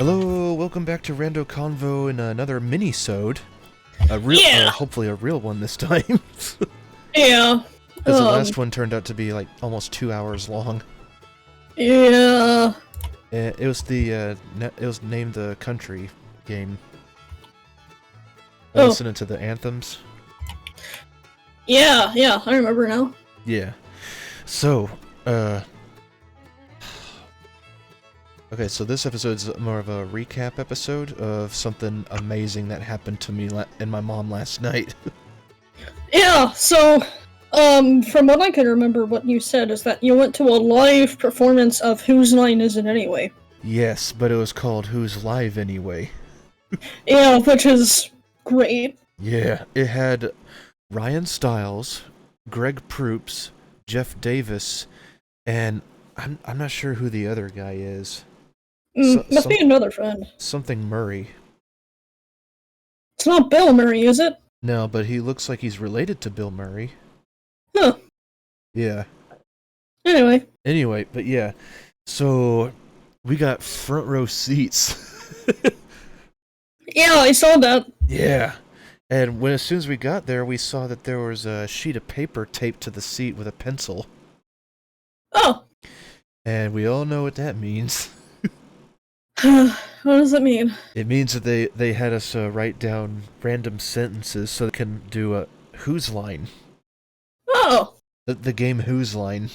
Hello, welcome back to RandoConvo in another Minisode. Hopefully a real one this time. Yeah. Because the last one turned out to be like almost 2 hours long. Yeah. It was it was named the country game. Listening to the anthems. Yeah, I remember now. Yeah. So, okay, so this episode's more of a recap episode of something amazing that happened to me and my mom last night. Yeah, so, from what I can remember, what you said is that you went to a live performance of Whose Line Is It Anyway? Yes, but it was called Who's Live Anyway? Yeah, which is great. Yeah, it had Ryan Stiles, Greg Proops, Jeff Davis, and I'm not sure who the other guy is. Must be another friend. Something Murray. It's not Bill Murray, is it? No, but he looks like he's related to Bill Murray. Huh. Yeah. Anyway, but yeah. So, we got front row seats. Yeah, I saw that. Yeah. And as soon as we got there, we saw that there was a sheet of paper taped to the seat with a pencil. Oh. And we all know what that means. What does it mean? It means that they had us write down random sentences so they can do a Whose Line. Oh. The game Whose Line.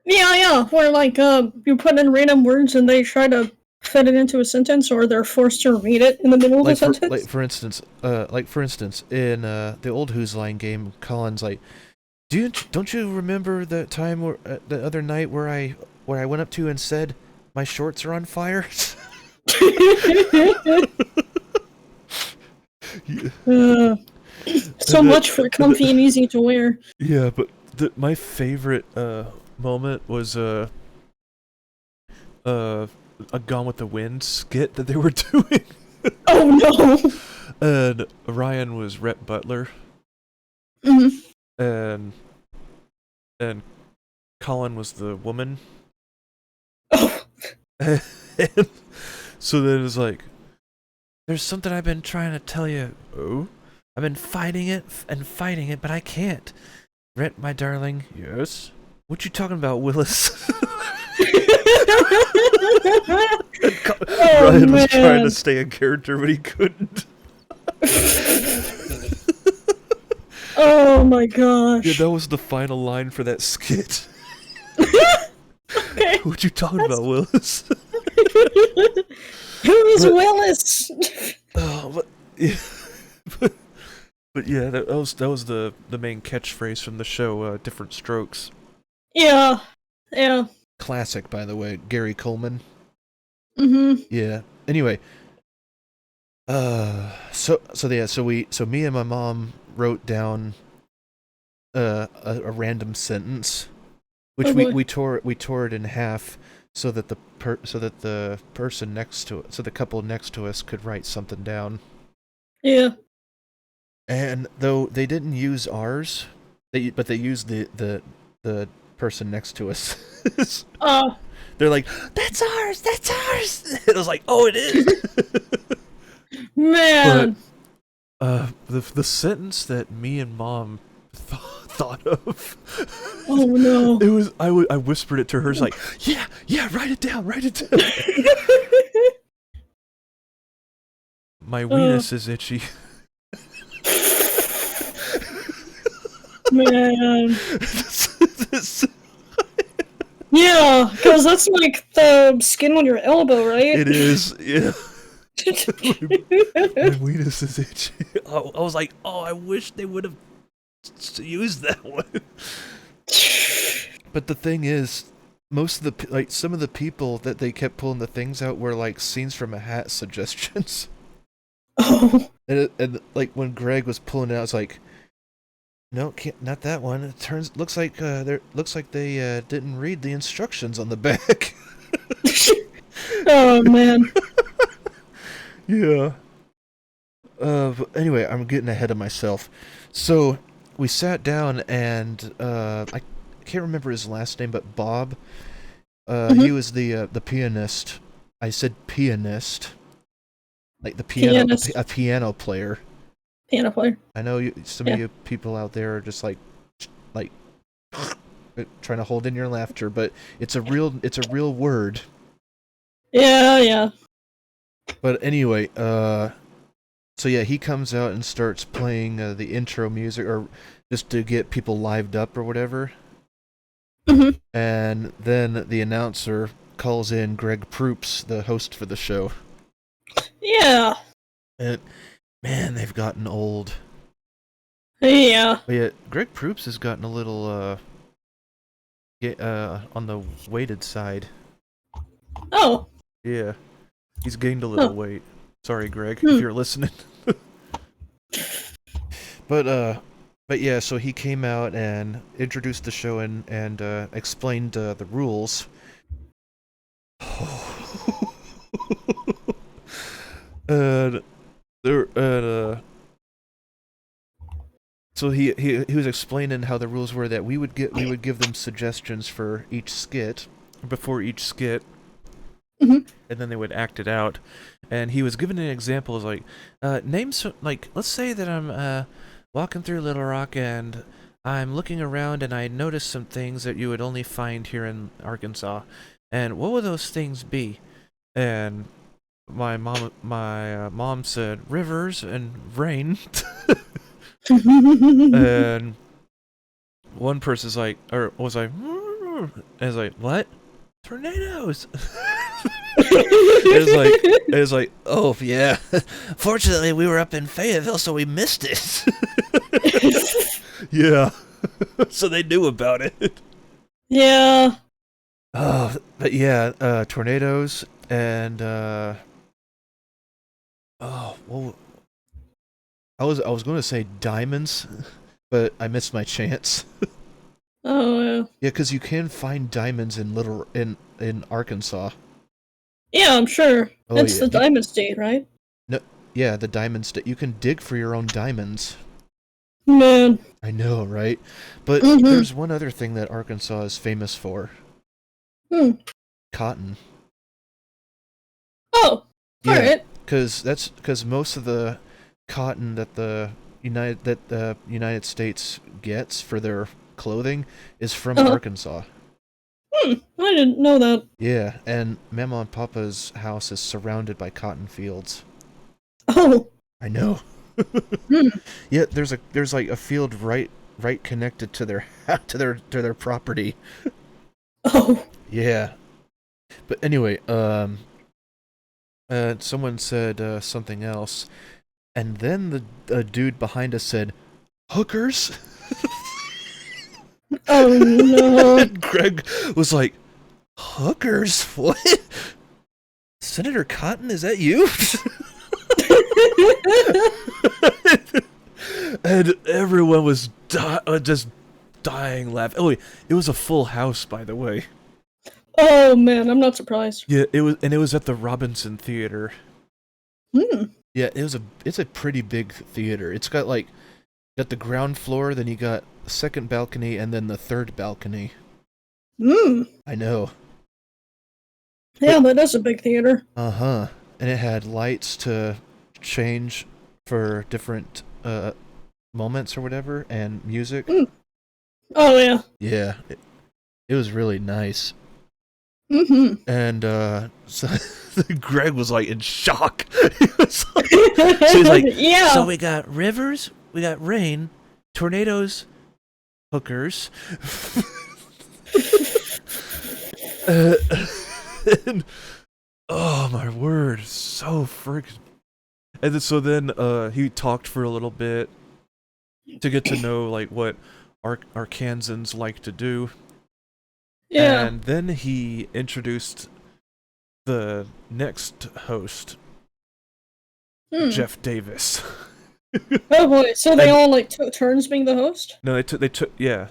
Yeah, where like, you put in random words and they try to fit it into a sentence, or they're forced to read it in the middle of the sentence? For instance, in the old Whose Line game, Colin's like, don't you remember the time the other night where I went up to you and said my shorts are on fire? So much for comfy and easy to wear. Yeah, but my favorite moment was a Gone with the Wind skit that they were doing. Oh no! And Ryan was Rhett Butler. Mm-hmm. And Colin was the woman. Oh. And so then it's like, there's something I've been trying to tell you. Oh? I've been fighting it, but I can't. Rhett, my darling. Yes? What you talking about, Willis? Ryan was trying to stay in character, but he couldn't. Oh my gosh. Yeah, that was the final line for that skit. Okay. What you talking about, Willis? Who's Willis? Oh, but yeah, that was the main catchphrase from the show, Different Strokes. Yeah. Classic, by the way, Gary Coleman. Mm-hmm. Yeah. Anyway, so me and my mom wrote down a random sentence, which we tore it in half so that the person next to it, so the couple next to us could write something down. Yeah. And though they didn't use ours, but they used the person next to us. They're like, that's ours. And I was like, oh, it is. Man. But, the sentence that me and Mom thought of. Oh no. It was I whispered it to her. It's like, yeah, write it down. My weenus is itchy. Man. Yeah, because that's like the skin on your elbow, right? It is, yeah. My weenus is itchy. I was like, oh, I wish they would have used that one. But the thing is, most of some of the people that they kept pulling the things out were like scenes from a hat suggestions. Oh. And like when Greg was pulling it out, I was like, no, not that one. It looks like they didn't read the instructions on the back. Oh man. Yeah. But anyway, I'm getting ahead of myself. So we sat down, and I can't remember his last name, but Bob. He was the pianist. I said pianist. like the Pianist. a piano player. Piano player. I know some of you people out there are just like trying to hold in your laughter, but it's a real word. Yeah. But anyway, so yeah, he comes out and starts playing the intro music, or just to get people lived up or whatever. Mm-hmm. And then the announcer calls in Greg Proops, the host for the show. Yeah. And man, they've gotten old. Yeah. But yeah, Greg Proops has gotten a little on the weighted side. Oh. Yeah, he's gained a little weight. Sorry, Greg, if you're listening. But yeah, so he came out and introduced the show and explained the rules. and so he was explaining how the rules were that we would give them suggestions for each skit before each skit. Mm-hmm. And then they would act it out. And he was giving an example as like, name some, like, let's say that I'm walking through Little Rock and I'm looking around and I notice some things that you would only find here in Arkansas. And what would those things be? And my mom said rivers and rain. And one person's like, or was like, and I was like, what? Tornadoes. It's like, oh yeah. Fortunately, we were up in Fayetteville, so we missed it. Yeah. So they knew about it. Yeah. Oh, but yeah, tornadoes and well, I was going to say diamonds, but I missed my chance. Oh yeah. Yeah, because you can find diamonds in Arkansas. Yeah, I'm sure. Oh, It's yeah. the Diamond State, right? No, yeah, the diamonds. You can dig for your own diamonds. Man. I know, right? But there's one other thing that Arkansas is famous for. Cotton. Oh, Yeah, alright. because most of the cotton that the United States gets for their clothing is from Arkansas. I didn't know that. Yeah, and Mama and Papa's house is surrounded by cotton fields. Oh. I know. Yeah, there's like a field right connected to their to their property. Oh. Yeah. But anyway, someone said something else, and then the dude behind us said, "Hookers." Oh no. And Greg was like, "Hookers? What? Senator Cotton, is that you?" And everyone was just dying laughing. Oh, it was a full house, by the way. Oh man, I'm not surprised. Yeah, it was at the Robinson Theater. Yeah, it's a pretty big theater. It's got the ground floor, then you got the second balcony, and then the third balcony. I know. Yeah, that is a big theater. And it had lights to change for different moments or whatever, and music. Oh yeah. Yeah, it was really nice. And so Greg was like in shock. So he's like, yeah. So we got rivers, we got rain, tornadoes, hookers. And, oh my word, so freaking. And then he talked for a little bit to get to know like what Arkansans like to do. Yeah. And then he introduced the next host, Jeff Davis. Oh boy, so they all like took turns being the host? No, they took yeah.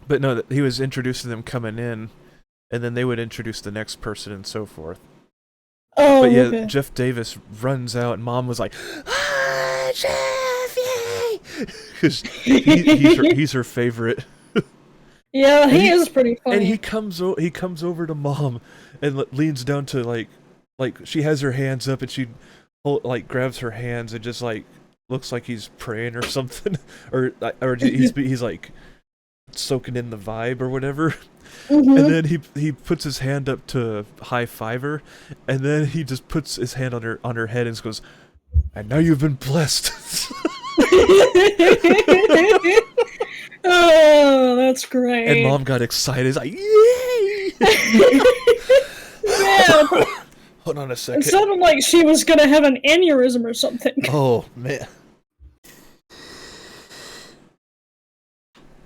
But no, he was introducing them coming in, and then they would introduce the next person and so forth. Oh, but yeah, okay. Jeff Davis runs out, and Mom was like, "Ah, Jeff, yay!" Because he's her favorite. Yeah, he is pretty funny. And he comes over to Mom and leans down to like like she has her hands up and she grabs her hands and just like looks like he's praying or something, or he's like soaking in the vibe or whatever. Mm-hmm. And then he puts his hand up to high five her, and then he just puts his hand on her head and goes, "And now you've been blessed." Oh, that's great. And Mom got excited. It's like, yay! Man, Hold on a second. it sounded like she was gonna have an aneurysm or something. Oh man.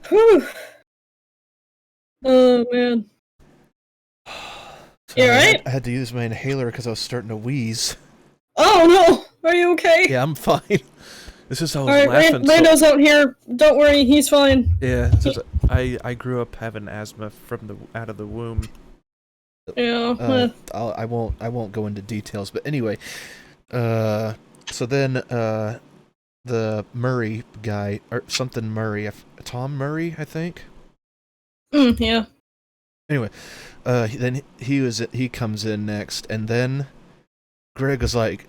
Whew. Oh man. So You right? I had to use my inhaler because I was starting to wheeze. Oh no! Are you okay? Yeah, I'm fine. It's just I was Alright, laughing. Rando's out here. Don't worry, he's fine. Yeah, it's just, I grew up having asthma from out of the womb. Yeah. I won't go into details, but anyway, so then the Murray guy or something Murray, Tom Murray, I think. Yeah. Anyway, then he comes in next, and then Greg was like,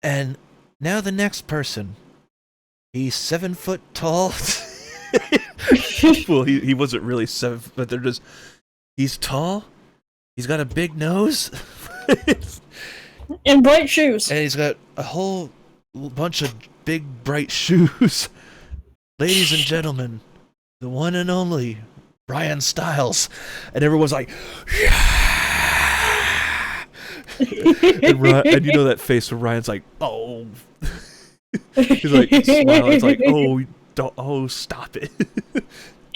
and now the next person. He's 7 foot tall. Well, he wasn't really 7, but they're just. He's tall. He's got a big nose. And bright shoes. And he's got a whole bunch of big bright shoes. Ladies and gentlemen, the one and only Ryan Stiles. And everyone's like, yeah! and you know that face where Ryan's like, oh. He's like smiling. It's like, oh, stop it.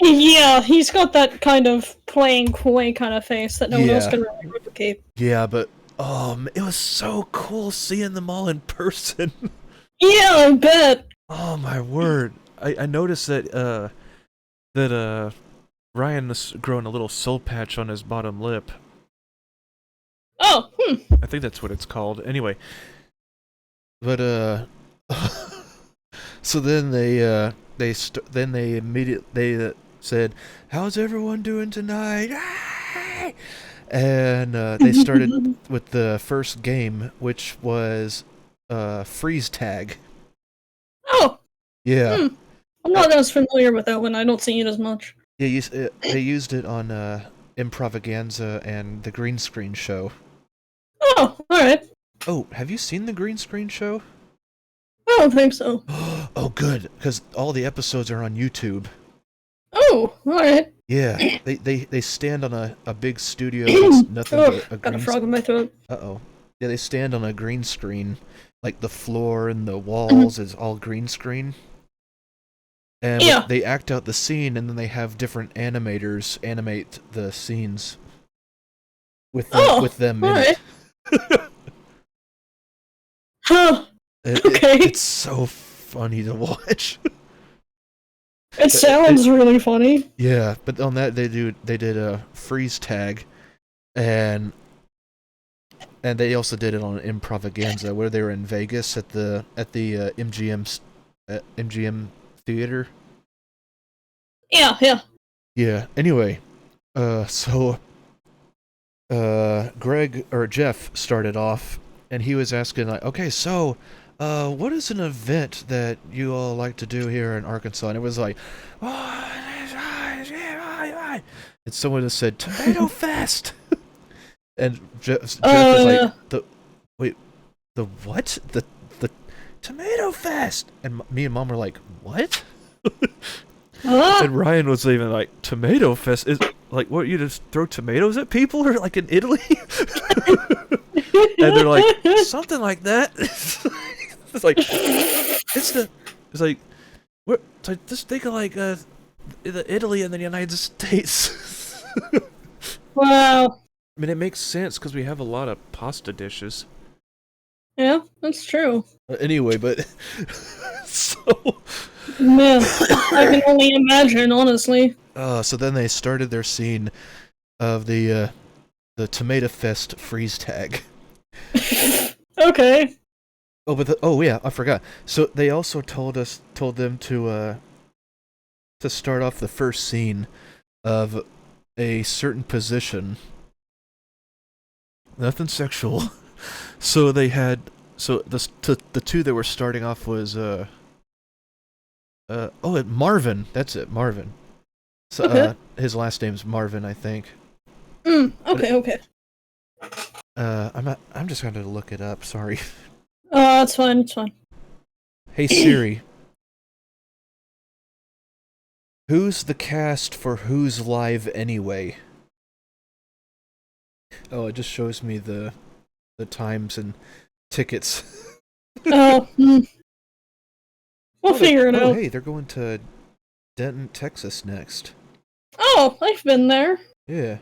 Yeah, he's got that kind of playing coy kind of face that no one else can really replicate. Yeah, but it was so cool seeing them all in person. Yeah, I bet. Oh my word! I noticed that Ryan was growing a little soul patch on his bottom lip. Oh, I think that's what it's called. Anyway, but so then they immediately said, "How's everyone doing tonight?" And they started with the first game, which was freeze tag. Oh. Yeah. I'm not as familiar with that one. I don't see it as much. Yeah, they used it on Improvaganza and the Green Screen Show. Oh, alright. Oh, have you seen the Green Screen Show? I don't think so. Oh, good, because all the episodes are on YouTube. Oh, alright. Yeah, they stand on a big studio that's nothing but a green. Got a frog in my throat. Uh-oh. Yeah, they stand on a green screen, like the floor and the walls is all green screen. And they act out the scene, and then they have different animators animate the scenes with them in it. Huh. Okay. It's so funny to watch. It sounds really funny. Yeah, but on that they did a freeze tag, and they also did it on Improvaganza where they were in Vegas at the MGM theater. Yeah. Yeah. Anyway, so Greg or Jeff started off, and he was asking like, okay, so what is an event that you all like to do here in Arkansas? And it was like, and someone just said Tomato Fest, and Jeff was like, the what? The Tomato Fest, and me and Mom were like, what? And Ryan was even like, Tomato Fest is like, what, you just throw tomatoes at people, or like in Italy? And they're like, something like that. It's like what? It's like, just think of like Italy and the United States. Wow. I mean, it makes sense because we have a lot of pasta dishes. Yeah, that's true. Anyway, but so. Man, I can only imagine, honestly. So then they started their scene of the Tomato Fest freeze tag. Okay. Oh, but yeah, I forgot. So they also told them to start off the first scene of a certain position. Nothing sexual. So they had the two that were starting off was Marvin. That's it, Marvin. So Okay. his last name's Marvin, I think. Okay. I'm just going to look it up. Sorry. Oh, it's fine. It's fine. Hey Siri, who's the cast for Who's Live Anyway? Oh, it just shows me the times and tickets. Oh, we'll figure it out. Hey, they're going to Denton, Texas next. Oh, I've been there. Yeah.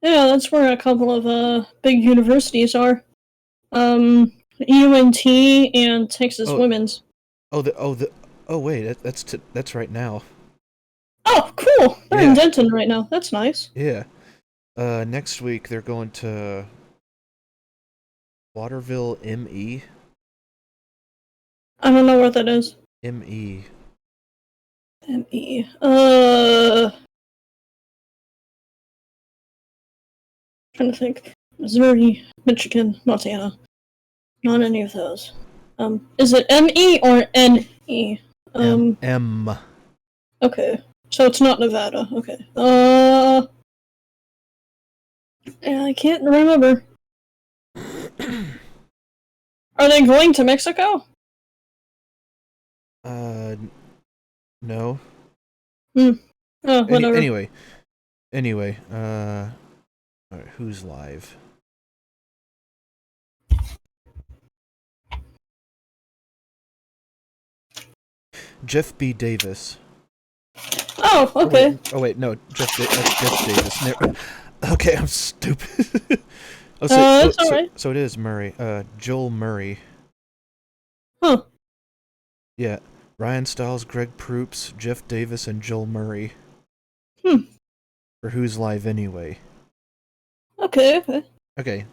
Yeah, that's where a couple of big universities are. UNT and Texas Women's. Wait, that's right now. Oh, cool. They're in Denton right now. That's nice. Yeah. Next week they're going to Waterville ME. I don't know where that is. ME. ME. Trying to think. Missouri, Michigan, Montana. Not any of those. Is it ME or NE? M. Okay. So it's not Nevada. Okay. Yeah, I can't remember. Are they going to Mexico? No. Oh, whatever. Anyway, alright, who's live? Jeff B. Davis. Oh, okay. No, Jeff Davis. Okay, I'm stupid. That's alright. So it is Murray. Joel Murray. Huh. Yeah, Ryan Stiles, Greg Proops, Jeff Davis, and Joel Murray. For Who's Live Anyway. Okay. Okay,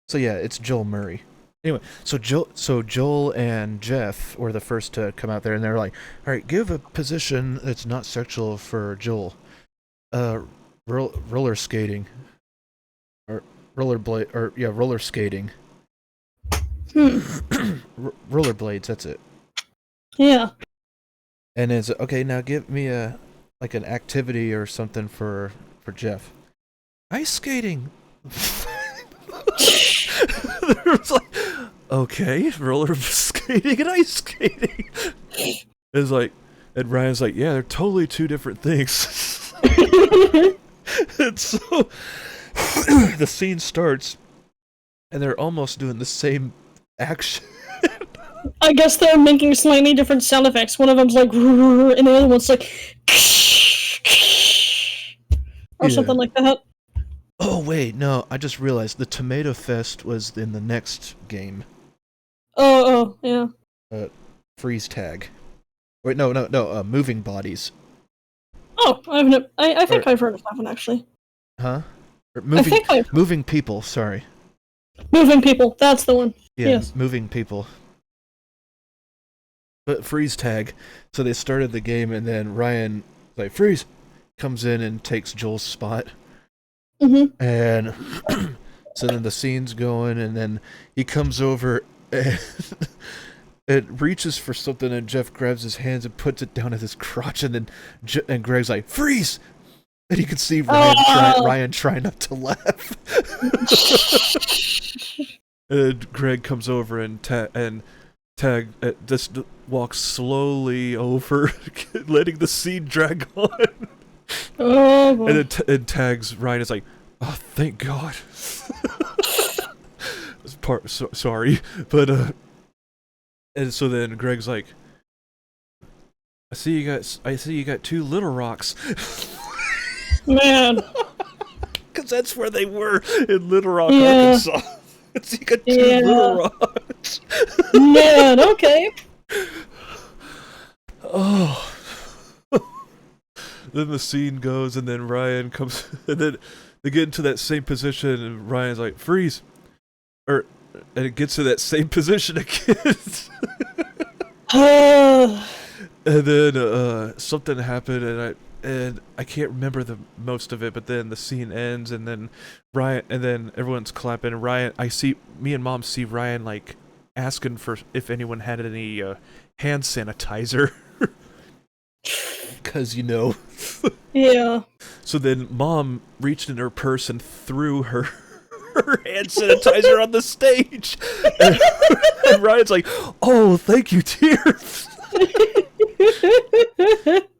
so yeah, it's Joel Murray. Anyway, so Joel and Jeff were the first to come out there, and they're like, "All right, give a position that's not sexual for Joel. Roller skating, or roller skating. Rollerblades. That's it. Yeah. And it's okay. Now give me an activity or something for Jeff. Ice skating." There was like, okay, roller skating and ice skating. It's like, and Ryan's like, yeah, they're totally two different things. And so the scene starts, and they're almost doing the same action. I guess they're making slightly different sound effects. One of them's like, and the other one's like, or something like that. Oh, wait, no, I just realized the Tomato Fest was in the next game. Oh, yeah. Freeze tag. Wait, no, moving bodies. Oh, I think I've heard of that one, actually. Huh? Or moving people, sorry. Moving people, that's the one. Yeah, yes. Moving people. But freeze tag. So they started the game, and then Ryan, like, freeze, comes in and takes Joel's spot. Mm-hmm. And so then the scene's going, and then he comes over and it reaches for something, and Jeff grabs his hands and puts it down at his crotch, and then and Greg's like, freeze! And you can see Ryan trying not to laugh. And Greg comes over and just walks slowly over, letting the scene drag on. Oh, boy. And then tags Ryan is like, oh, thank God. Sorry, but and so then Greg's like, I see you got two little rocks. Man. Because that's where they were, in Little Rock, Arkansas. So you got two little rocks. Man, okay. Oh. Then the scene goes, and then Ryan comes, and then they get into that same position, and Ryan's like, freeze! And it gets to that same position again. And then something happened, and and I can't remember the most of it, but then the scene ends, and then Ryan, and then everyone's clapping. And Ryan, me and Mom see Ryan like asking for if anyone had any hand sanitizer, because Yeah. So then Mom reached in her purse and threw her hand sanitizer on the stage, and Ryan's like, "Oh, thank you, dear."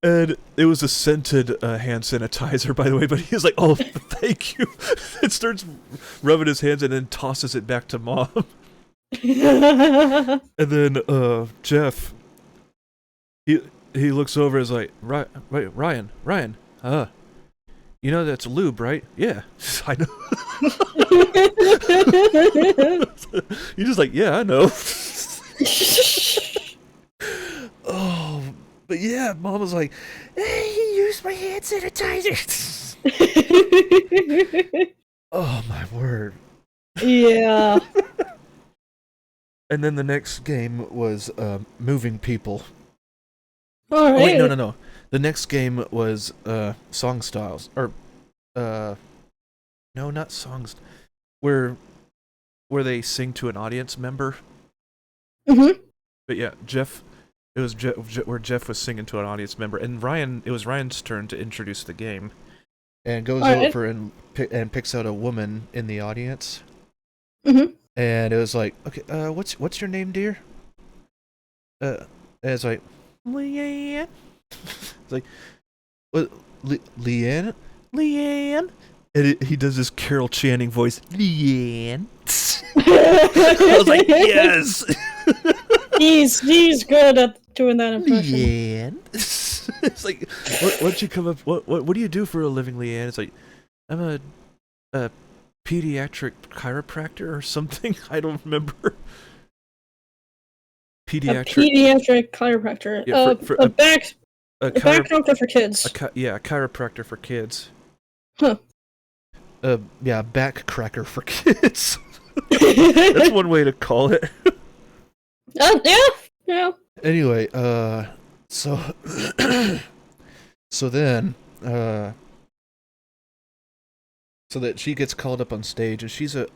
And it was a scented hand sanitizer, by the way, but he's like, "Oh, thank you." And starts rubbing his hands and then tosses it back to Mom. And then Jeff, he looks over and is like, "Wait, Ryan, you know that's lube, right?" "Yeah." "I know." He's just like, "Yeah, I know." Oh, but yeah, Mom was like, "Hey, he used my hand sanitizer." Oh my word. Yeah. And then the next game was moving people. All right. Oh wait, no. The next game was song styles, or no, not songs, where they sing to an audience member. Mm-hmm. But yeah, it was where Jeff was singing to an audience member, and it was Ryan's turn to introduce the game, and goes over and picks out a woman in the audience. Mm-hmm. And it was like, "Okay, what's your name, dear?" And it's like, "Leanne." It's like, "What, Leanne? Leanne?" And he does this Carol Channing voice, "Leanne." I was like, yes. He's good at doing that impression. Leanne. It's like, what'd you come up? What do you do for a living, Leanne? It's like, "I'm a pediatric chiropractor or something." I don't remember. Pediatric chiropractor. Yeah, a back doctor for kids. A chiropractor for kids. Huh. Yeah, back cracker for kids. That's one way to call it. Yeah. Anyway, so then, so that she gets called up on stage, and she's a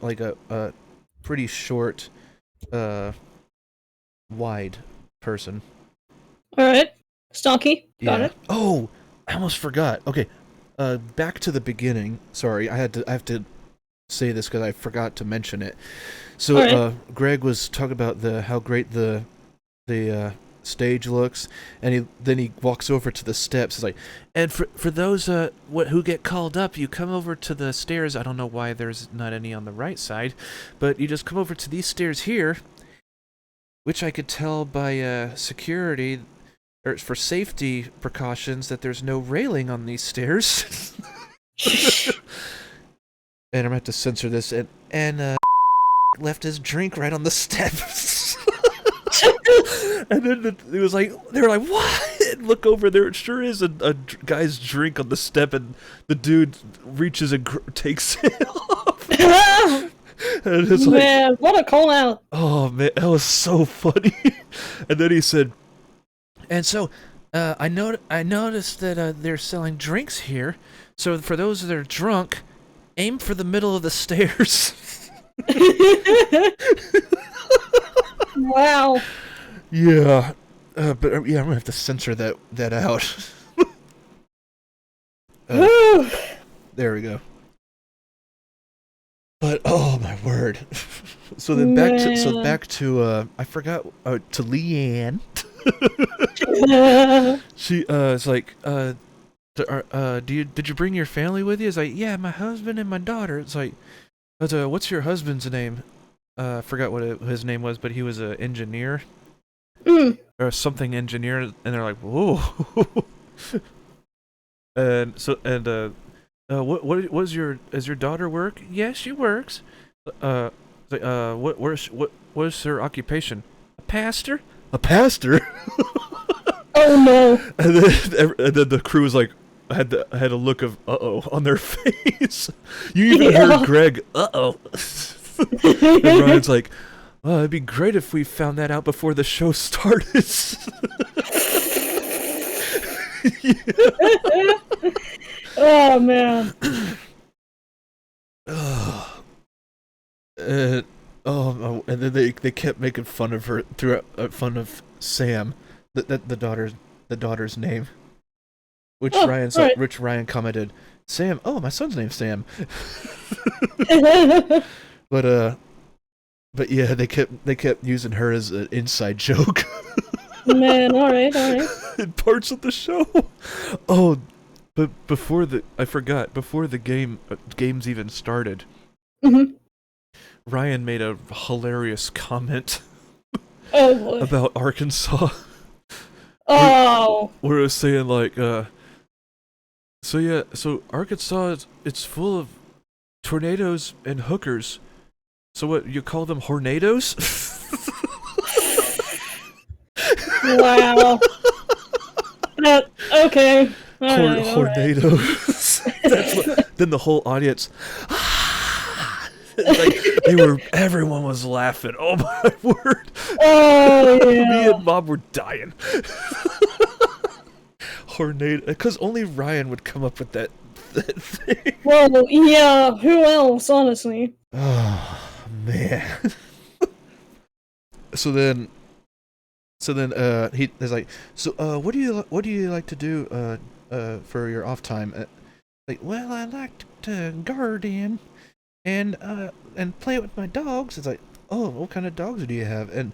pretty short, wide person. All right. Stocky. Got it. Oh, I almost forgot. Okay, back to the beginning. Sorry, I have to say this because I forgot to mention it. So, right. Greg was talking about how great the stage looks, and then he walks over to the steps. He's like, "And for those who get called up, you come over to the stairs. I don't know why there's not any on the right side, but you just come over to these stairs here, which I could tell by security, or for safety precautions, that there's no railing on these stairs." And I'm gonna have to censor this. And left his drink right on the steps. And then they were like, "What?" And look over there. It sure is a guy's drink on the step, and the dude reaches and takes it off. And it's like, man, what a call out! Oh man, that was so funny. And then he said, "And so, I noticed that they're selling drinks here. So for those that are drunk, aim for the middle of the stairs." Wow. Yeah, but I'm gonna have to censor that out. There we go. But oh my word! So then back to I forgot to Leanne. She is like, did you bring your family with you? It's like, "Yeah, my husband and my daughter." It's like, "But what's your husband's name?" I forgot what his name was, but he was an engineer. Or something engineer, and they're like, "Whoa." And so, does your daughter work? "Yeah, she works." What's her occupation?" "A pastor." "A pastor?" Oh no. And then the crew was like, had a look of uh-oh on their face. You even heard Greg, "Uh-oh." And Ryan's like, "Well, it'd be great if we found that out before the show started." Oh man. And then they kept making fun of her throughout fun of Sam, the daughter's name, which Ryan commented, Sam. Oh, my son's name's Sam. But yeah, they kept using her as an inside joke. Man, all right. In parts of the show. Oh, but before the games even started, Ryan made a hilarious comment about Arkansas. Oh. Where it was saying like, so Arkansas it's full of tornadoes and hookers. So what, you call them hornadoes? Wow. Okay. Hornadoes. That's what. Then the whole audience. Like everyone was laughing. Oh my word! Oh yeah. Me and Mom were dying. Hornado, because only Ryan would come up with that thing. Well, yeah. Who else, honestly? Oh man. So then he is like, so what do you like to do for your off time? Like, well, I like to garden and play with my dogs. It's like, oh, what kind of dogs do you have? And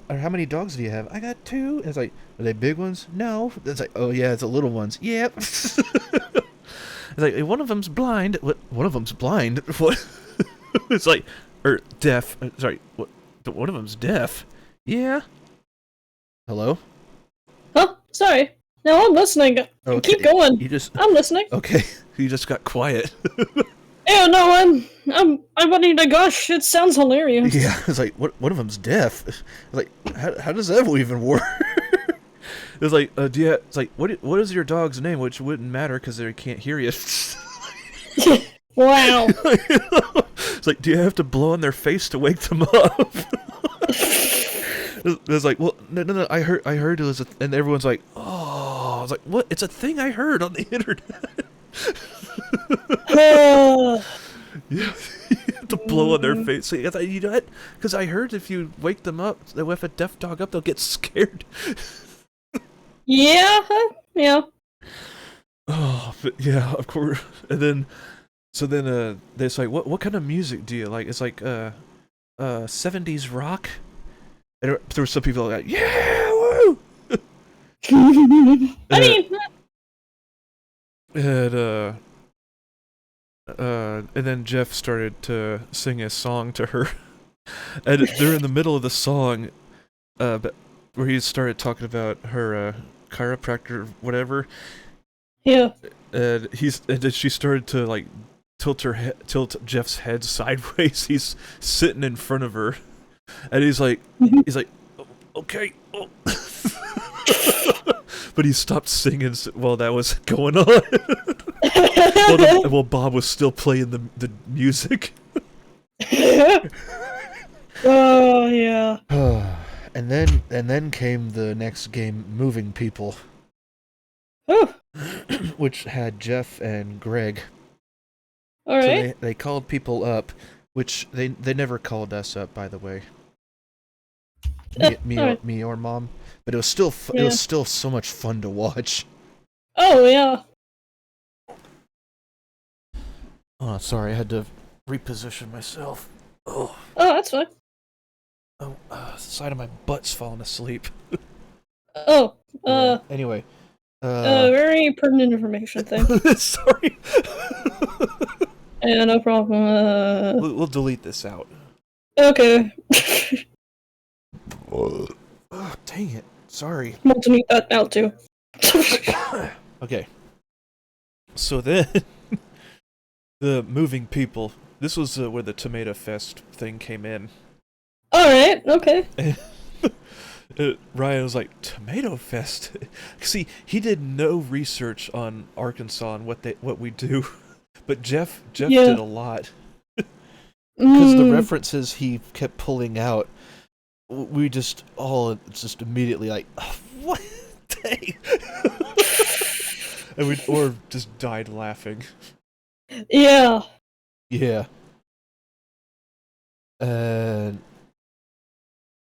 or how many dogs do you have? I got 2. And it's like, are they big ones? No. It's like, oh yeah, it's the little ones. Yep. It's like, one of them's blind. What? One of them's blind? What? It's like, or deaf. Sorry, what? One of them's deaf. Yeah. Hello? Huh? Sorry. No, I'm listening. Okay. Keep going. I'm listening. Okay. You just got quiet. Yeah, no, I'm ready to gush. It sounds hilarious. Yeah, it's like, one of them's deaf. It's like, how does that even work? It's like, it's like, what is your dog's name? Which wouldn't matter because they can't hear you. Wow. It's like, do you have to blow in their face to wake them up? It's like, well, no, I heard it was and everyone's like, oh, I was like, what? It's a thing I heard on the internet. You have to blow on their face. So you know what? Because I heard if you wake them up, if a deaf dog up, they'll get scared. Yeah. Oh, but yeah, of course. And then, they're like, what kind of music do you like? It's like 70s rock. And there were some people like, yeah, woo. I mean. And then Jeff started to sing a song to her, and they're in the middle of the song, where he started talking about her chiropractor, whatever. Yeah. And then she started to like tilt Jeff's head sideways. He's sitting in front of her, and he's like, okay. Oh. But he stopped singing while that was going on. While Bob was still playing the music. Oh yeah. And then came the next game, Moving People. Oh. Which had Jeff and Greg. All right. So they called people up, which they never called us up, by the way. Me or Mom, but it was still it was still so much fun to watch. Oh yeah. Oh, sorry, I had to reposition myself. Oh, that's fine. Oh, the side of my butt's falling asleep. Oh, anyway. Very pertinent information thing. Sorry. Yeah, no problem. We'll delete this out. Okay. Oh, dang it. Sorry. I'm going to delete that out too. Okay. So then, the Moving People. This was where the Tomato Fest thing came in. Alright, okay. Ryan was like, Tomato Fest? See, he did no research on Arkansas and what we do. But Jeff did a lot. Because the references he kept pulling out, we just immediately like, oh, what? day. And or just died laughing. Yeah. Yeah.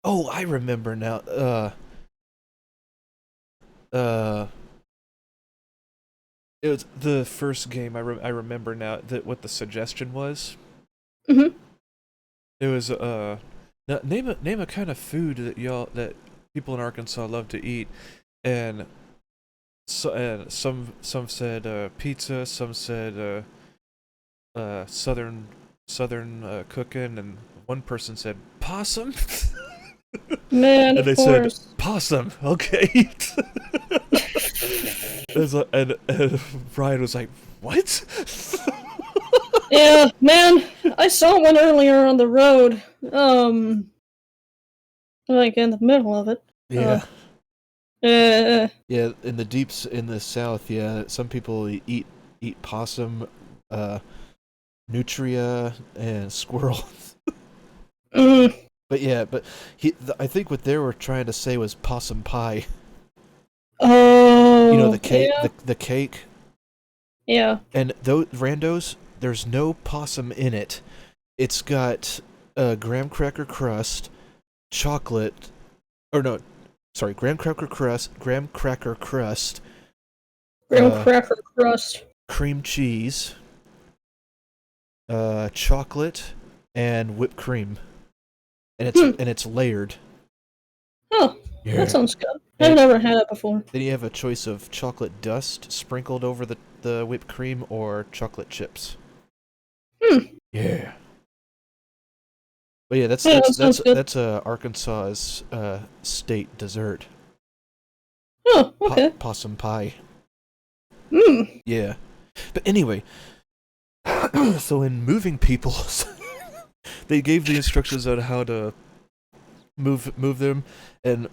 Oh, I remember now. It was the first game. I remember now that what the suggestion was. Mm-hmm. It was name a kind of food that people in Arkansas love to eat, and some said pizza, some said southern cooking, and one person said possum. Man, and they of course. said possum. Okay. And Brian was like, "What?" Yeah, man, I saw one earlier on the road. Like in the middle of it. Yeah. Yeah, In the deeps in the south, yeah, some people eat possum, nutria, and squirrel. But yeah, I think what they were trying to say was possum pie. Oh, you know, the cake, yeah. the cake. Yeah. And those randos, there's no possum in it. It's got graham cracker crust, chocolate, graham cracker crust, Graham cracker crust. cream cheese, chocolate, and whipped cream, and it's layered. Oh, Yeah. that sounds good. I've never had it before. Then you have a choice of chocolate dust sprinkled over the whipped cream or chocolate chips. Yeah. But yeah, that's Arkansas's state dessert. Oh, okay. Possum pie. Mm. Yeah. But anyway, so in moving people, they gave the instructions on how to move them, and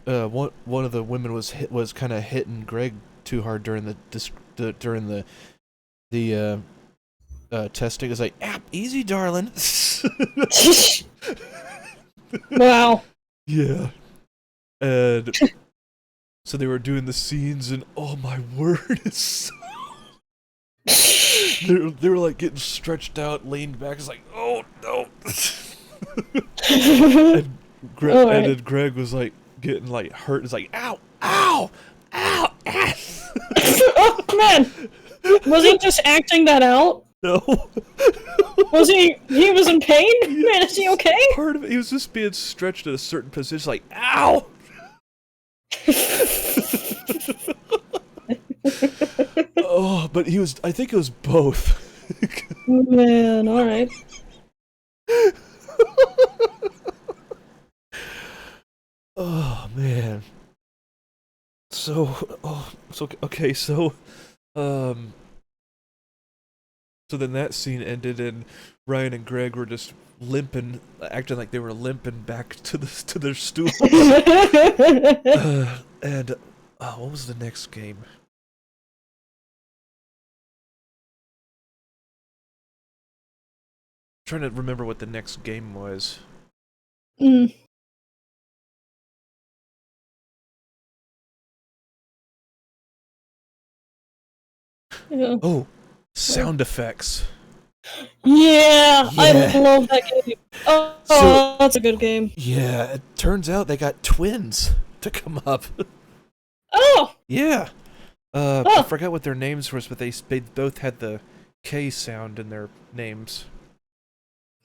one of the women was kind of hitting Greg too hard during the testing. It's like, easy, darling. Wow. Yeah. And so they were doing the scenes, and oh my word, it's they were like getting stretched out, leaned back. It's like, oh no. And then Greg was like getting like hurt. It's like, ow, ow, ow, ass. Oh man, was he just acting that out? No. Was he was in pain? Man, is he okay? Part of it, he was just being stretched at a certain position, like, ow. Oh, but I think it was both. Man, alright. Oh man. Okay, so then that scene ended, and Ryan and Greg were just limping, acting like they were limping back to their stools. And what was the next game? I'm trying to remember what the next game was. Mm. Yeah. Oh, sound effects. Yeah, I love that game. Oh, that's a good game. Yeah, it turns out they got twins to come up. Oh! Yeah. I forgot what their names were, but they both had the K sound in their names.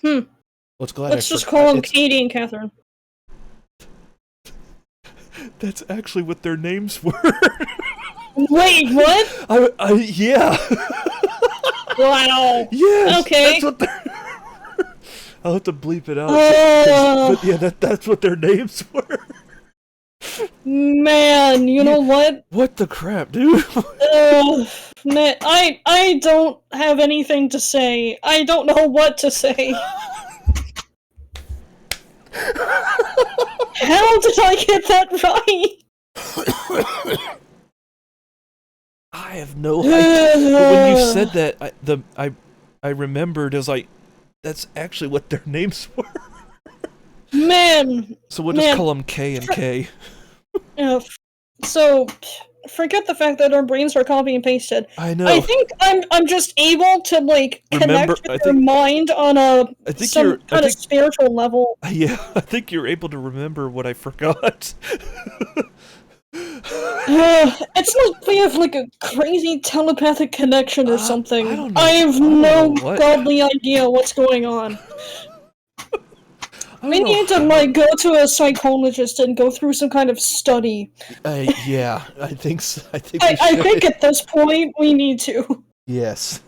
Let's just call them Katie and Catherine. That's actually what their names were. Wait, what? Yeah. Wow. Yes. Okay. That's what they're... I'll have to bleep it out. But yeah, that's what their names were. Man, you know what? What the crap, dude? Man, I don't have anything to say. I don't know what to say. How did I get that right? I have no idea. But when you said that, I remembered as like, that's actually what their names were. Man. So we'll just call them K and K. So, forget the fact that our brains are copy and pasted. I know. I think I'm just able to like Remember, connect with your mind on some kind of spiritual level. Yeah, I think you're able to remember what I forgot. It's like we have like a crazy telepathic connection or something. I don't know. I have no godly idea what's going on. We need to like go to a psychologist and go through some kind of study. Yeah, I think so. I think at this point we need to. Yes.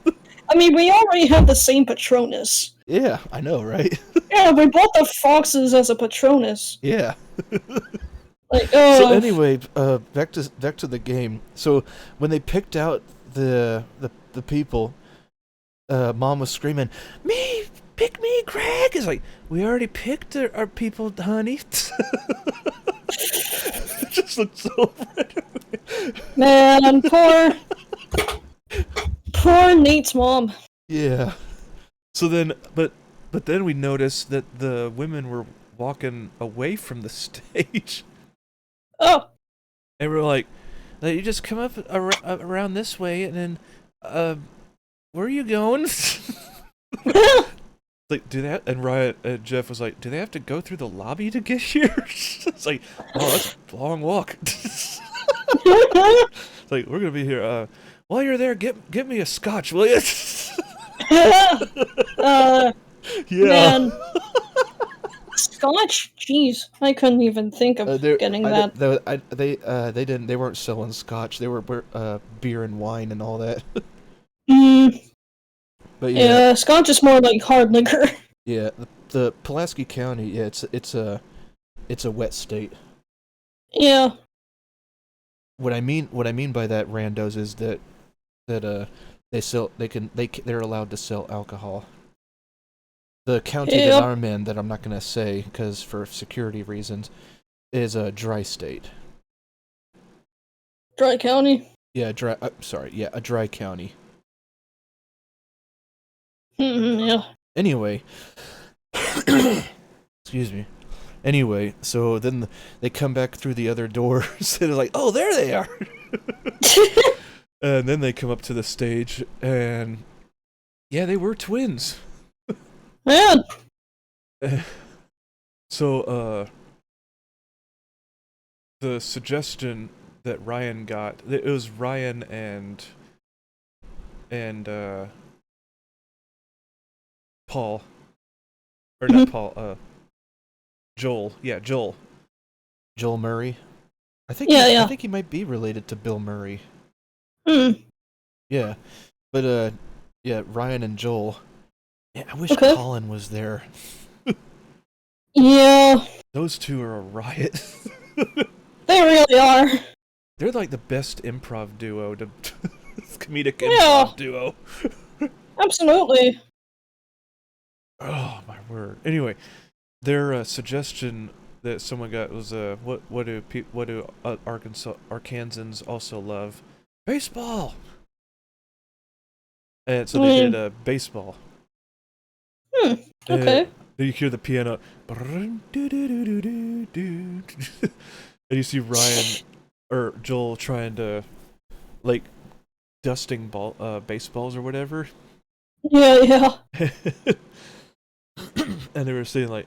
I mean, we already have the same Patronus. Yeah, I know, right? Yeah, we bought the foxes as a Patronus. Yeah. Like, So anyway, back to the game. So when they picked out the people, Mom was screaming, "Me! Pick me, Greg!" It's like, we already picked our people, honey. It just looks so man, poor Nate's mom. Yeah. So then, but then we noticed that the women were walking away from the stage. Oh. And we're like, you just come up around this way, and then, where are you going? Like, do that? And Ryan and Jeff was like, do they have to go through the lobby to get here? It's like, oh, that's a long walk. It's like, we're gonna be here. While you're there, get me a scotch, will you? Yeah. Man. Scotch? Jeez, I couldn't even think of getting that. They didn't. They weren't selling scotch. They were beer and wine and all that. But yeah, scotch is more like hard liquor. Yeah, the Pulaski County. Yeah, it's a wet state. Yeah. What I mean by that, randos, is that they're allowed to sell alcohol. The county that I'm in, that I'm not gonna say because for security reasons, is a dry state. Dry county. Yeah, dry. Sorry, yeah, a dry county. Yeah. Anyway, excuse me. Anyway, so then they come back through the other doors, and it's like, oh, there they are. And then they come up to the stage, and yeah, they were twins. Man. So, the suggestion that Ryan got, it was Ryan and Paul, or not Paul, Joel. Yeah, Joel. Joel Murray. I think he might be related to Bill Murray. Yeah, but yeah, Ryan and Joel. Yeah, I wish Colin was there. Yeah. Those two are a riot. They really are. They're like the best improv duo, comedic improv duo. Absolutely. Oh my word. Anyway, their suggestion that someone got was what do Arkansans also love? Baseball. And so they did baseball. Okay. Then you hear the piano, and you see Ryan or Joel trying to, like, dusting baseballs or whatever. Yeah. And they were saying, like,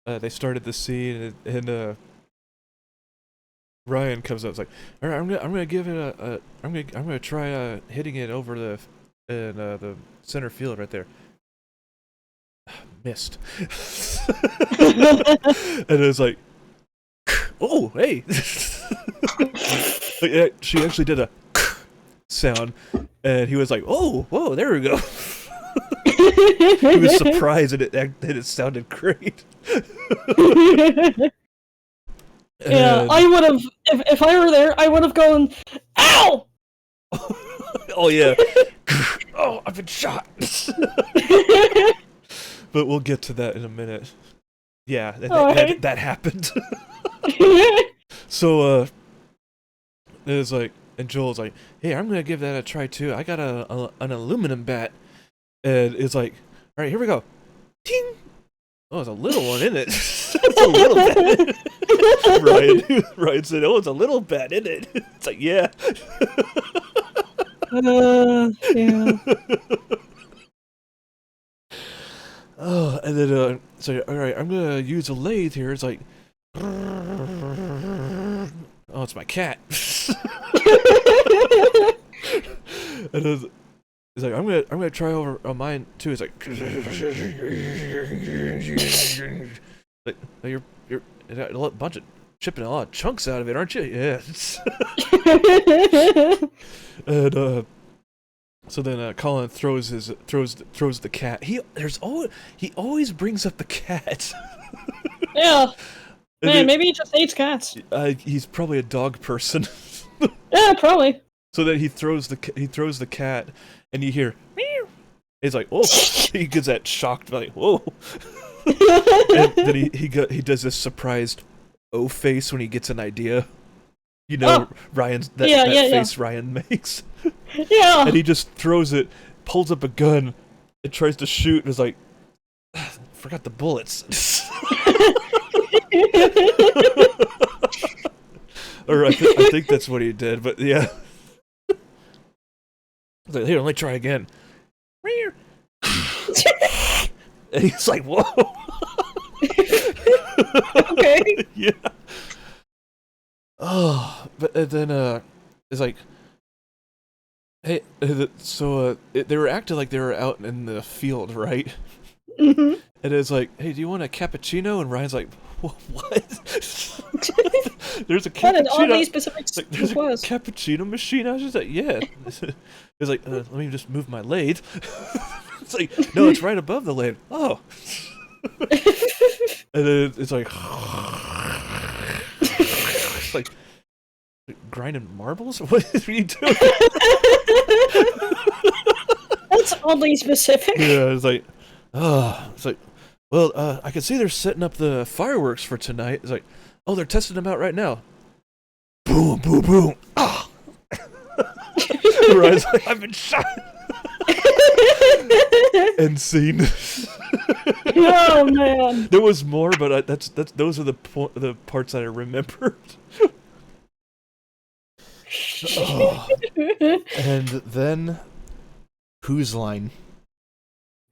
they started the scene, and Ryan comes up, and is like, all right, I'm gonna give it I'm gonna try hitting it over the center field right there. Missed. And it was like, oh, hey. She actually did a sound, and he was like, oh, whoa, there we go. He was surprised, and it sounded great. Yeah, I would have, if I were there, I would have gone, ow! Oh, yeah. Oh, I've been shot. But we'll get to that in a minute. Yeah, that happened. So, it was like, and Joel's like, hey, I'm gonna give that a try too. I got an aluminum bat. And it's like, all right, here we go. Ting! Oh, it's a little one, isn't it? It's a little bit. Ryan said, "Oh, it's a little bad, isn't it?" It's like, yeah. Yeah. Oh, and then so all right, I'm gonna use a lathe here. It's like, oh, it's my cat. And then it's like, I'm gonna try over on mine too. It's like, like you're a bunch of chipping a lot of chunks out of it, aren't you? Yeah. And so then Colin throws the cat. He always brings up the cat. Yeah. Man, maybe he just hates cats. He's probably a dog person. Yeah, probably. So then he throws the cat, and you hear meow. He's like, oh, he gets that shocked, like, whoa. And then he does this surprised O face when he gets an idea. You know, Ryan's that face Ryan makes. Yeah. And he just throws it, pulls up a gun, and tries to shoot, and is like, forgot the bullets. Or I think that's what he did, but yeah. He's like, here, let me try again. And he's like, whoa. Okay. Yeah. Oh, but then it's like, hey, so they were acting like they were out in the field, right? Mm-hmm. And it's like, hey, do you want a cappuccino? And Ryan's like, what? There's a cappuccino. What an oddly specific There's a request. cappuccino machine. I was just like, yeah. It's like, let me just move my lathe. It's like, no, it's right above the lathe. Oh. And then it's like, it's like grinding marbles. What are you doing? That's oddly specific. Yeah, it's like, it's like, well, I can see they're setting up the fireworks for tonight. It's like, oh, they're testing them out right now. Boom, boom, boom. Ah. Ryan's like, I've been shot. End scene. Oh man. There was more, but those are the parts that I remembered. Oh. And then, whose line?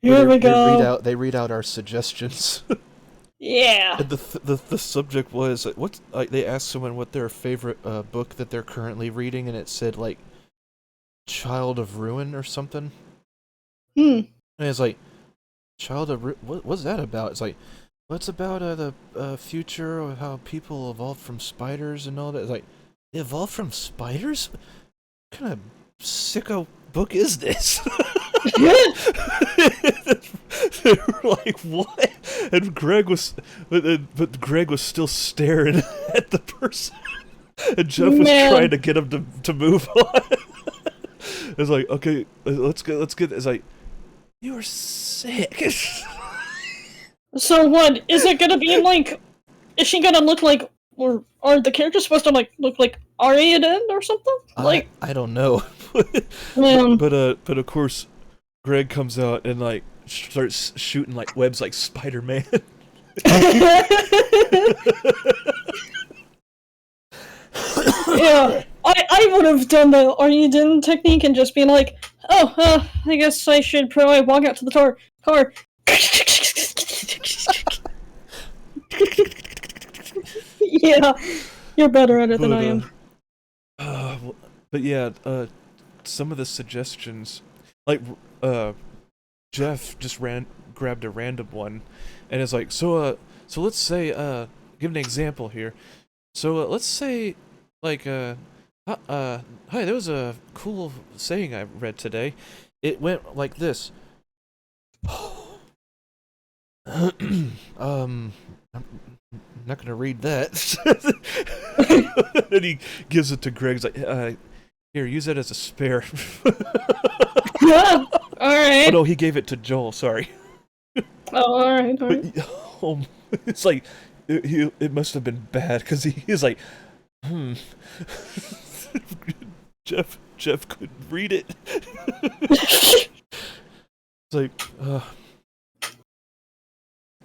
Here we go. They read out our suggestions. Yeah. And the subject was they asked someone what their favorite book that they're currently reading, and it said like Child of Ruin or something. And it's like, Child of what's that about? It's like, what's about the future of how people evolved from spiders and all that. It's like, they evolved from spiders? What kind of sicko book is this? They were like, what? And Greg was still staring at the person, and Jeff was trying to get him to move on. It's like, okay, let's get. It's like, you are sick. So what is it gonna be like? Is she gonna look like, or are the characters supposed to like look like Ariadne or something? Like, I don't know. But of course, Greg comes out and like starts shooting like webs like Spider-Man. Yeah, I would have done the Ariadne technique and just been like, oh, I guess I should probably walk out to the car. Yeah, you're better at it than I am. But yeah, some of the suggestions, like Jeff just grabbed a random one, and it's like, so let's say, give an example here. So let's say, like, hi, there was a cool saying I read today. It went like this. I'm not gonna read that. And he gives it to Greg. He's like, here, use that as a spare. Alright. Oh no, he gave it to Joel, sorry. Oh, alright. It's like, it must have been bad, because he's like, Jeff couldn't read it. It's like,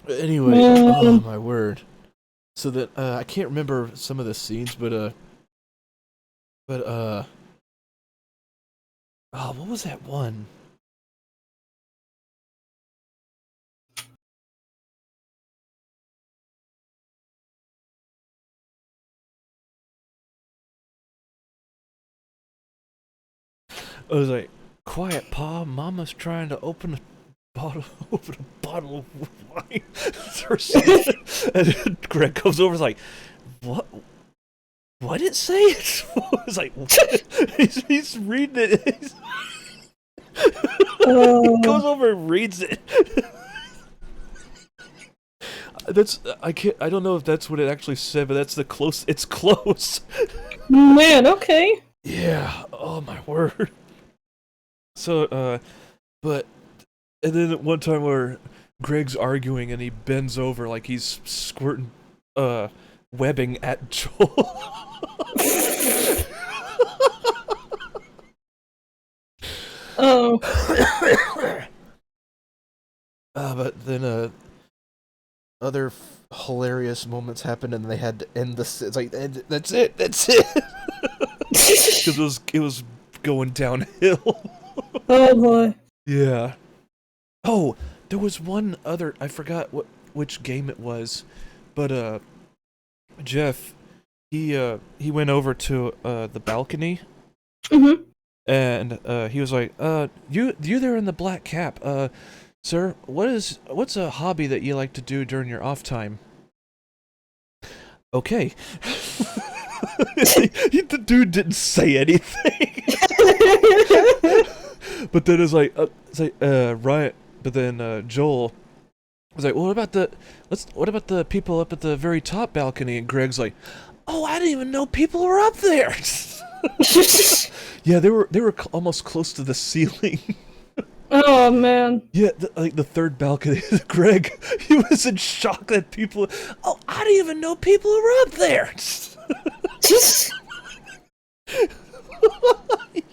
anyway, oh my word. so that I can't remember some of the scenes, but oh, what was that one? I was like, quiet, Pa. Mama's trying to open a bottle of wine or something. And then Greg comes over, and is like, what? What did it say? It's like, what? He's reading it. He goes over and reads it. I don't know if that's what it actually said, but that's it's close. Man, okay. Yeah. Oh my word. So, and then at one time where Greg's arguing and he bends over like he's squirting, webbing at Joel. Oh. But then, other hilarious moments happened and they had to end this. It's like, that's it. Because it was going downhill. Oh boy. Yeah. Oh, there was one other. I forgot which game it was, but Jeff, he went over to the balcony. Mm-hmm. And he was like, you there in the black cap, sir, what's a hobby that you like to do during your off time? Okay. The dude didn't say anything. But then it's like Ryan. But then Joel was like, well, what about the people up at the very top balcony? And Greg's like, oh, I didn't even know people were up there. Yeah, they were almost close to the ceiling. Oh man. Yeah, like the third balcony. Greg, he was in shock that people. Oh, I didn't even know people were up there.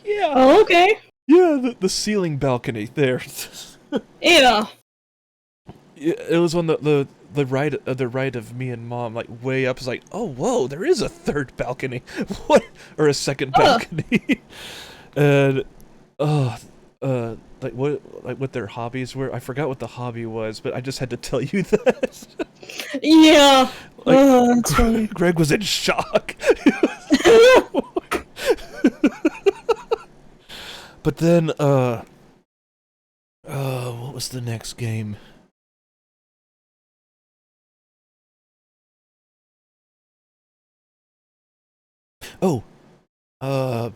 Yeah. Oh, okay. Yeah, the ceiling balcony there. Yeah. It was on the right of me and Mom, like way up. It's like, oh whoa, there is a third balcony. What? Or a second balcony. And like what their hobbies were. I forgot what the hobby was, but I just had to tell you that. Yeah. Like, That's funny. Greg was in shock. But then what was the next game? Oh, I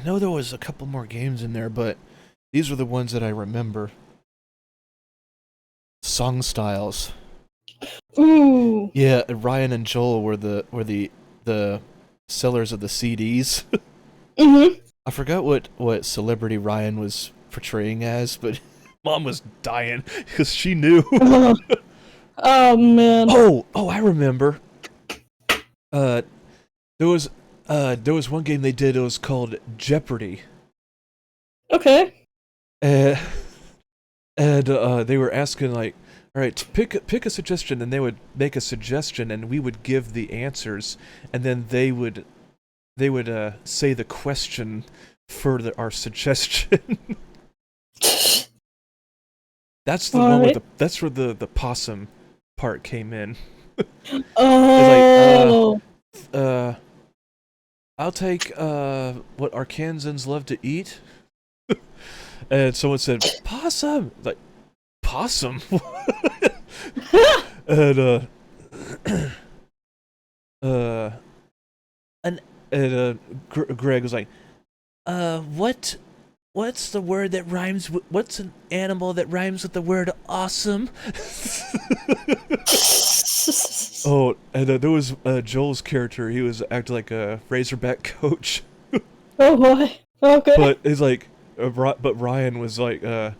know there was a couple more games in there, but these were the ones that I remember. Song styles. Ooh. Yeah, Ryan and Joel were the sellers of the CDs. Mm-hmm. I forgot what celebrity Ryan was portraying as, but Mom was dying because she knew. Oh man. Oh, I remember. There was one game they did. It was called Jeopardy. Okay. And they were asking like, all right, pick a suggestion, and they would make a suggestion, and we would give the answers, and then they would say the question for our suggestion. That's the one with that's where the possum part came in. Oh. Like, I'll take what Arkansans love to eat. And someone said possum. Like, possum. And Greg was like, what's the word that rhymes with, what's an animal that rhymes with the word awesome? Oh, and there was Joel's character. He was acting like a Razorback coach. Oh boy. Okay. But it's like, but Ryan was like, you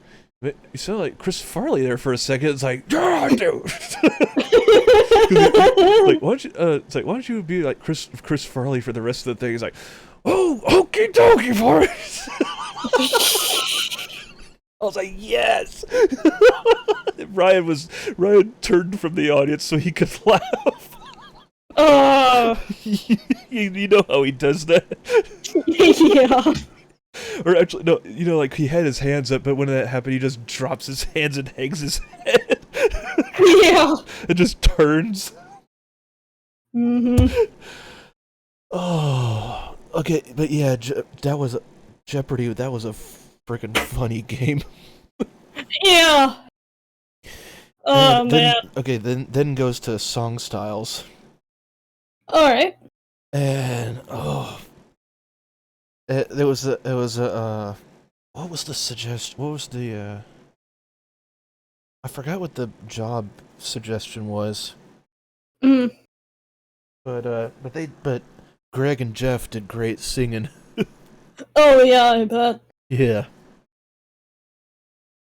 sound like Chris Farley there for a second. It's like, yeah, dude. Like, why don't you be like Chris Farley for the rest of the thing? He's like, oh, okie dokie, boys. I was like, yes. Ryan turned from the audience so he could laugh. You know how he does that. Yeah. Or actually, no, like he had his hands up, but when that happened, he just drops his hands and hangs his head. Yeah. It just turns. Mm-hmm. Oh, okay, but yeah, that was Jeopardy. That was a freaking funny game. Yeah. Oh, man. Okay, then goes to song styles, Alright. and what was the suggest? What was the I forgot what the job suggestion was. Mm. But Greg and Jeff did great singing. Oh, yeah, I bet. Yeah.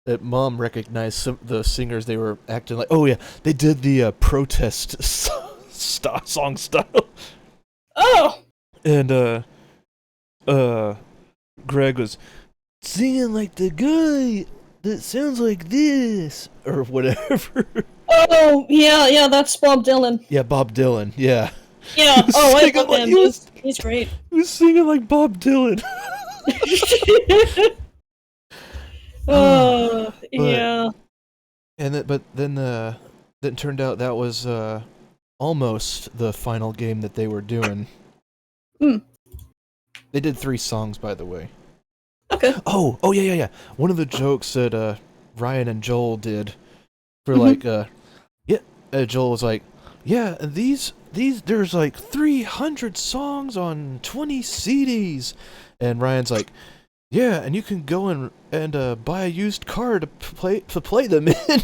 That Mom recognized some the singers. They were acting like, oh yeah, they did the protest song style. Oh! And Greg was singing like the guy that sounds like this or whatever. Oh, yeah, that's Bob Dylan. Yeah, Bob Dylan. Yeah. Yeah. Oh, I love like, him. He's great. He was singing like Bob Dylan. Yeah. But then it turned out that was almost the final game that they were doing. Hmm. They did 3 songs, by the way. Okay. Oh yeah. One of the jokes that Ryan and Joel did for like Joel was like, yeah, these there's like 300 songs on 20 CDs, and Ryan's like, yeah, and you can go and buy a used car to play them in.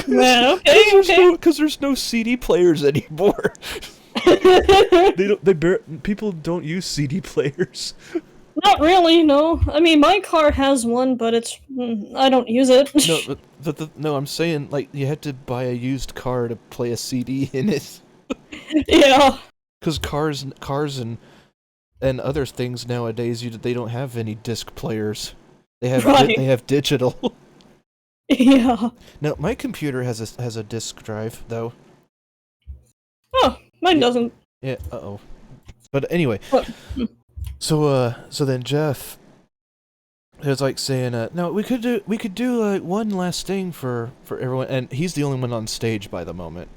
Yeah, okay. Because there's no CD players anymore. People don't use CD players. Not really, no. I mean, my car has one, but I don't use it. No, I'm saying, like, you had to buy a used car to play a CD in it. Yeah. Because cars and other things nowadays, they don't have any disc players. They have digital. Yeah. Now, my computer has a disc drive, though. Oh, mine doesn't. Yeah, uh-oh. But anyway, so then Jeff is like saying, no, we could do like one last thing for everyone, and he's the only one on stage by the moment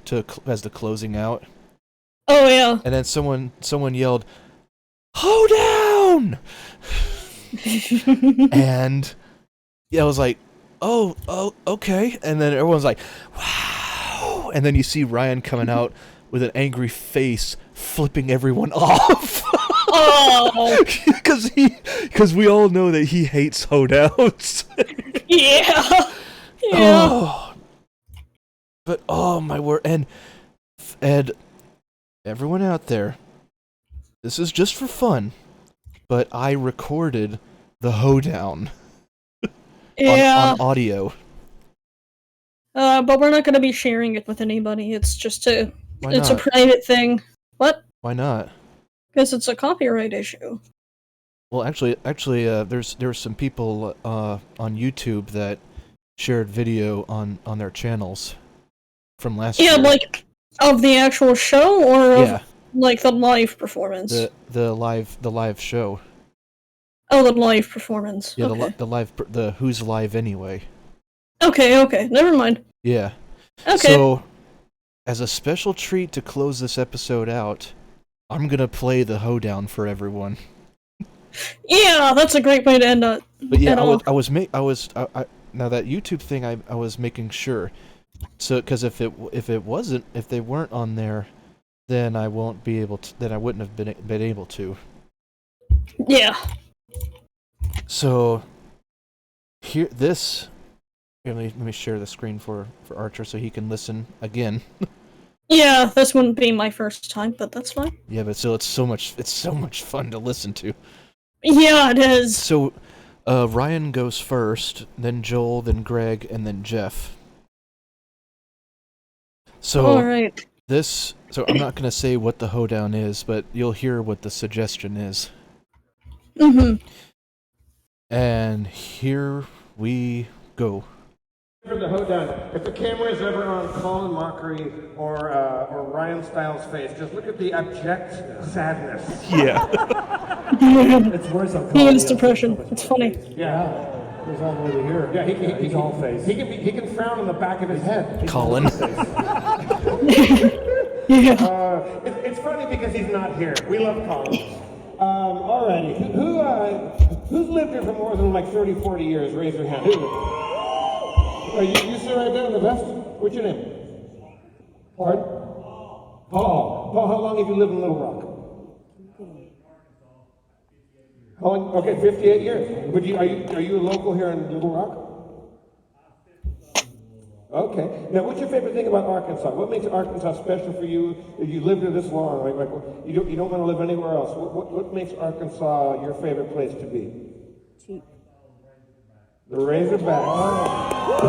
as the closing out. Oh yeah. And then someone yelled, "Hold down!" And yeah, I was like, oh, okay. And then everyone's like, wow. And then you see Ryan coming out with an angry face, flipping everyone off. Oh. Because we all know that he hates hoedowns. Yeah. Yeah. Oh. But oh my word, and everyone out there, this is just for fun, but I recorded the hoedown. Yeah. On audio. But we're not gonna be sharing it with anybody. It's just a private thing. What? Why not? Because it's a copyright issue. Well, actually, there's some people on YouTube that shared video on their channels from last year. Yeah, like of the actual show or yeah. like the live performance. The live show. Oh, the live performance. Yeah, okay. the Who's Live Anyway. Okay, never mind. Yeah. Okay. So, as a special treat to close this episode out, I'm gonna play the hoedown for everyone. Yeah, that's a great way to end it. But yeah, now that YouTube thing, I was making sure. So, because if they weren't on there, then I won't be able to. Then I wouldn't have been able to. Yeah. So, let me share the screen for Archer so he can listen again. Yeah, this wouldn't be my first time, but that's fine. Yeah, but still, it's so much fun to listen to. Yeah, it is. So, Ryan goes first, then Joel, then Greg, and then Jeff. So, all right. So I'm not gonna say what the hoedown is, but you'll hear what the suggestion is. Mm-hmm. And here we go. For the hoedown, if the camera is ever on Colin Mockery or Ryan Styles' face, just look at the abject sadness. Yeah. It's worse on He has depression. It's funny. Yeah. There's all the way to here. Yeah, he's all face. He can frown on the back of his head. Colin. Yeah. It's funny because he's not here. We love Colin. Alrighty. Who's lived here for more than like 30, 40 years? Raise your hand. Who? You sit right there in the vest? What's your name? Pardon? Paul. Paul, how long have you lived in Little Rock? How long? Okay, 58 years. But are you a local here in Little Rock? Okay. Now, what's your favorite thing about Arkansas? What makes Arkansas special for you? If you lived here this long, like you don't want to live anywhere else. What makes Arkansas your favorite place to be? The Razorbacks. I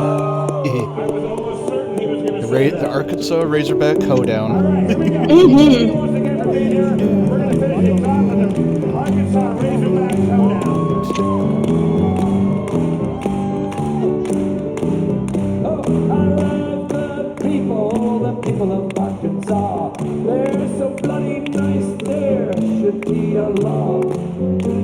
was almost certain he was going to say that. The Arkansas Razorback Hoedown. All right, here we go. Once again for being here, we're going to finish things off with the Arkansas Razorbacks Hoedown. I love the people of Arkansas. They're so bloody nice, there should be a law.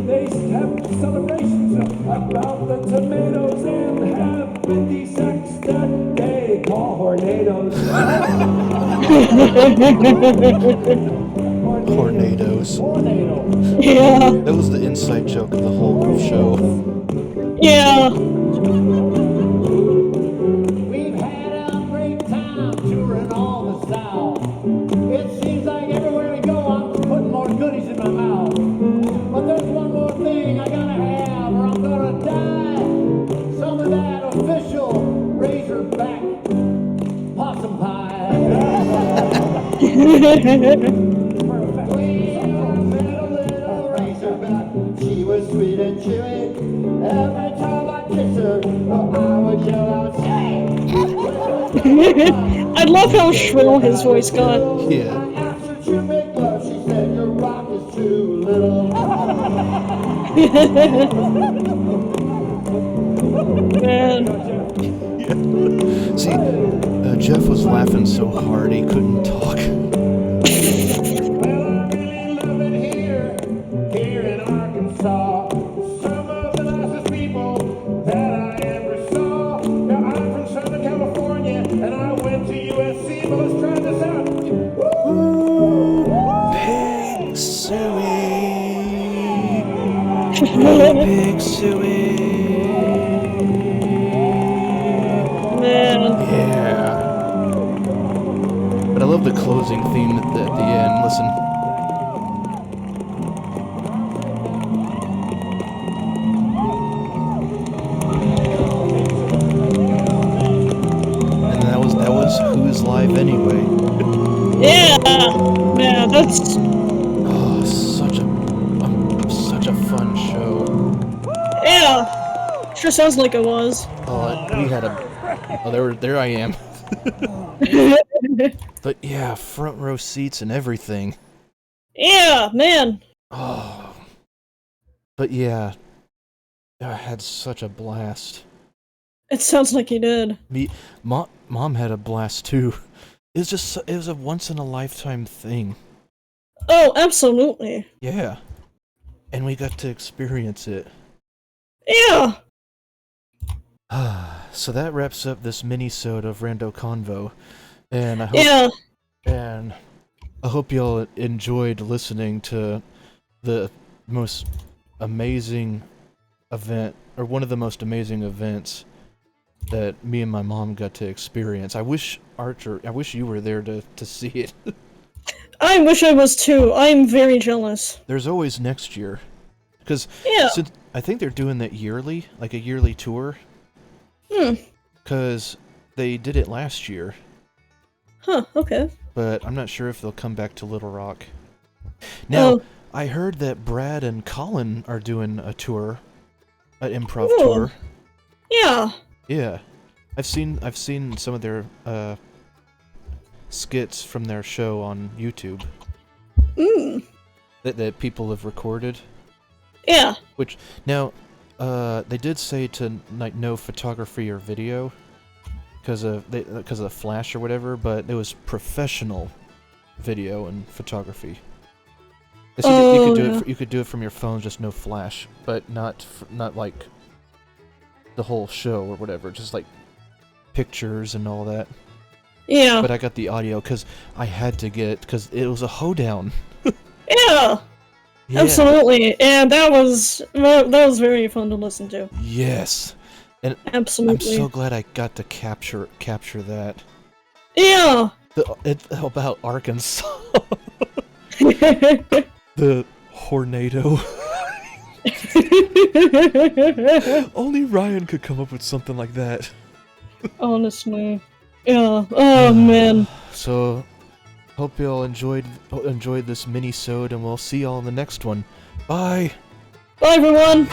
They have celebrations about the tomatoes and have 50 sacks that they call tornadoes. Tornadoes. Yeah. That was the inside joke of the whole show. Yeah. We've had a great time touring all the South. It seems like everywhere we go, I'm putting more goodies in my mouth. But there's one more thing I gotta have, or I'm gonna die. Some of that official Razorback possum pie. Well, met a little Razorback. She was sweet and chewy. Every time I kiss her, I would yell out, "Say!" I love how shrill his voice got. Yeah. I asked her to make love. She said, "Your rock is too little." Man. See, Jeff was laughing so hard he couldn't talk. Well, I really love it here in Arkansas. Some of the nicest people that I ever saw. Now, I'm from Southern California, and I went to USC, but let's try this out. Big Suey. Big Suey. Man. Yeah. But I love the closing theme at the end. Listen. And that was Who's Live Anyway. Yeah. Man, that's. Oh, such a fun show. Yeah. Sure sounds like it was. Oh, we had a. Oh, there I am. But yeah, front row seats and everything. Yeah, man. Oh. But yeah, I had such a blast. It sounds like he did. Mom had a blast too. It was a once in a lifetime thing. Oh, absolutely. Yeah. And we got to experience it. Yeah. So that wraps up this mini-sode of RandoConvo. And I hope y'all enjoyed listening to the most amazing event, or one of the most amazing events that me and my mom got to experience. I wish you were there to see it. I wish I was too. I'm very jealous. There's always next year. Because since I think they're doing that yearly, like a yearly tour. Because they did it last year. Huh, okay. But I'm not sure if they'll come back to Little Rock. Now, I heard that Brad and Colin are doing a tour, an improv tour. Yeah. Yeah. I've seen some of their skits from their show on YouTube. That people have recorded. Yeah. Which now they did say to like no photography or video. because of the flash or whatever, but it was professional video and photography. They said that you could do it from your phone, just no flash, but not like the whole show or whatever, just like pictures and all that. Yeah. But I got the audio because I had to get, because it was a hoedown. Yeah. Yeah. Absolutely, and that was very fun to listen to. Yes, and Absolutely. I'm so glad I got to capture that. Yeah. About Arkansas. The Hornado. Only Ryan could come up with something like that. Honestly. Yeah. Oh man. So, hope y'all enjoyed this mini-sode, and we'll see y'all in the next one. Bye! Bye everyone!